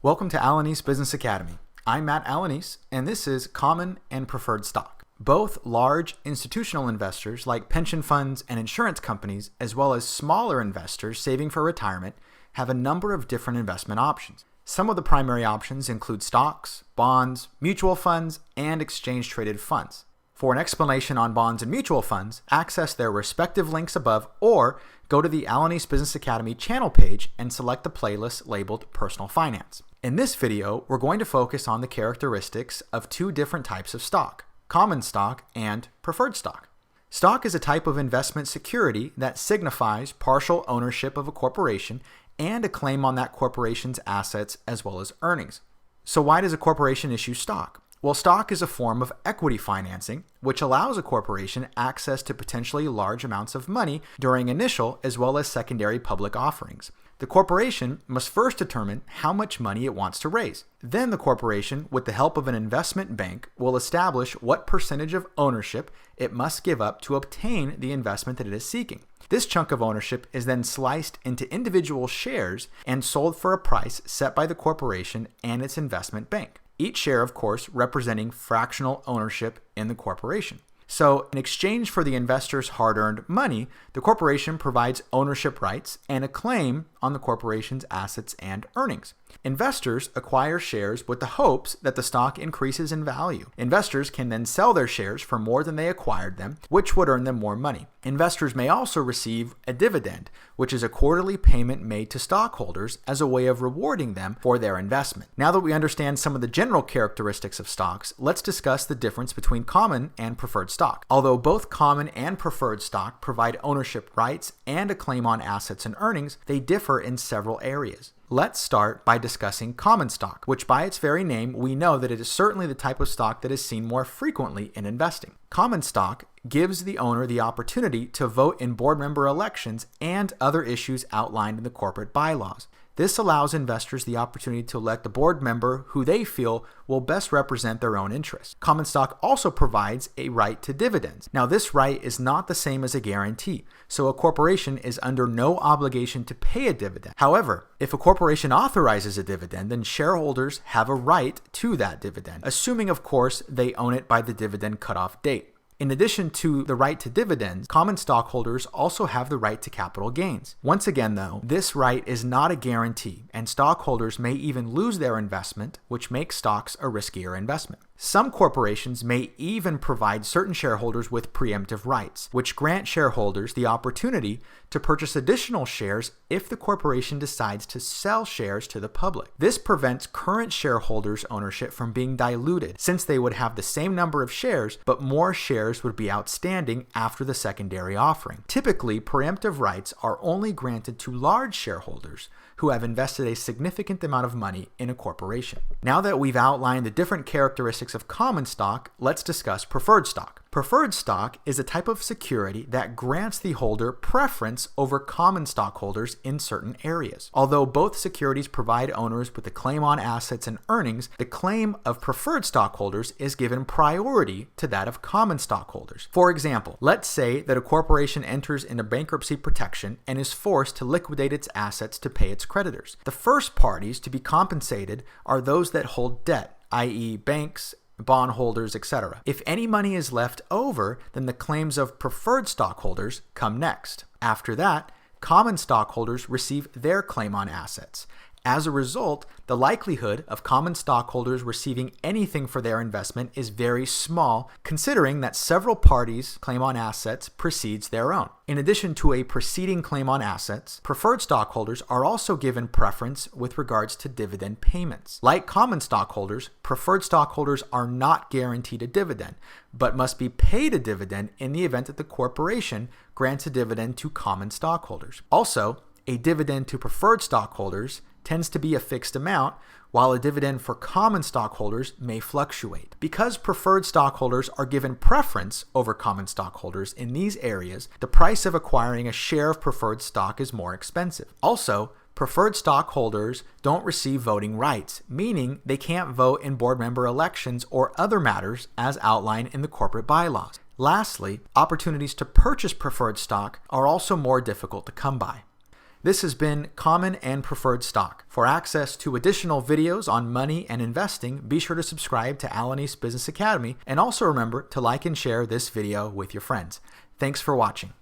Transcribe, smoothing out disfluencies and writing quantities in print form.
Welcome to Alanis Business Academy. I'm Matt Alanis, and this is Common and Preferred Stock. Both large institutional investors like pension funds and insurance companies, as well as smaller investors saving for retirement, have a number of different investment options. Some of the primary options include stocks, bonds, mutual funds, and exchange-traded funds. For an explanation on bonds and mutual funds, access their respective links above or go to the Alanis Business Academy channel page and select the playlist labeled Personal Finance. In this video, we're going to focus on the characteristics of two different types of stock, common stock and preferred stock. Stock is a type of investment security that signifies partial ownership of a corporation and a claim on that corporation's assets as well as earnings. So why does a corporation issue stock? Well, stock is a form of equity financing, which allows a corporation access to potentially large amounts of money during initial as well as secondary public offerings. The corporation must first determine how much money it wants to raise. Then the corporation, with the help of an investment bank, will establish what percentage of ownership it must give up to obtain the investment that it is seeking. This chunk of ownership is then sliced into individual shares and sold for a price set by the corporation and its investment bank. Each share, of course, representing fractional ownership in the corporation. So, in exchange for the investor's hard-earned money, the corporation provides ownership rights and a claim on the corporation's assets and earnings. Investors acquire shares with the hopes that the stock increases in value. Investors can then sell their shares for more than they acquired them, which would earn them more money. Investors may also receive a dividend, which is a quarterly payment made to stockholders as a way of rewarding them for their investment. Now that we understand some of the general characteristics of stocks, let's discuss the difference between common and preferred stock. Although both common and preferred stock provide ownership rights and a claim on assets and earnings, they differ in several areas. Let's start by discussing common stock, which by its very name, we know that it is certainly the type of stock that is seen more frequently in investing. Common stock gives the owner the opportunity to vote in board member elections and other issues outlined in the corporate bylaws. This allows investors the opportunity to elect a board member who they feel will best represent their own interests. Common stock also provides a right to dividends. Now, this right is not the same as a guarantee, so a corporation is under no obligation to pay a dividend. However, if a corporation authorizes a dividend, then shareholders have a right to that dividend, assuming, of course, they own it by the dividend cutoff date. In addition to the right to dividends, common stockholders also have the right to capital gains. Once again, though, this right is not a guarantee, and stockholders may even lose their investment, which makes stocks a riskier investment. Some corporations may even provide certain shareholders with preemptive rights, which grant shareholders the opportunity to purchase additional shares if the corporation decides to sell shares to the public. This prevents current shareholders' ownership from being diluted, since they would have the same number of shares, but more shares would be outstanding after the secondary offering. Typically, preemptive rights are only granted to large shareholders who have invested a significant amount of money in a corporation. Now that we've outlined the different characteristics of common stock, let's discuss preferred stock. Preferred stock is a type of security that grants the holder preference over common stockholders in certain areas. Although both securities provide owners with a claim on assets and earnings, the claim of preferred stockholders is given priority to that of common stockholders. For example, let's say that a corporation enters into bankruptcy protection and is forced to liquidate its assets to pay its creditors. The first parties to be compensated are those that hold debt, i.e. banks, bondholders, etc. If any money is left over, then the claims of preferred stockholders come next. After that, common stockholders receive their claim on assets. As a result, the likelihood of common stockholders receiving anything for their investment is very small, considering that several parties' claim on assets precedes their own. In addition to a preceding claim on assets, preferred stockholders are also given preference with regards to dividend payments. Like common stockholders, preferred stockholders are not guaranteed a dividend, but must be paid a dividend in the event that the corporation grants a dividend to common stockholders. Also, a dividend to preferred stockholders tends to be a fixed amount, while a dividend for common stockholders may fluctuate. Because preferred stockholders are given preference over common stockholders in these areas, the price of acquiring a share of preferred stock is more expensive. Also, preferred stockholders don't receive voting rights, meaning they can't vote in board member elections or other matters as outlined in the corporate bylaws. Lastly, opportunities to purchase preferred stock are also more difficult to come by. This has been Common and Preferred Stock. For access to additional videos on money and investing, be sure to subscribe to Alanis Business Academy, and also remember to like and share this video with your friends. Thanks for watching.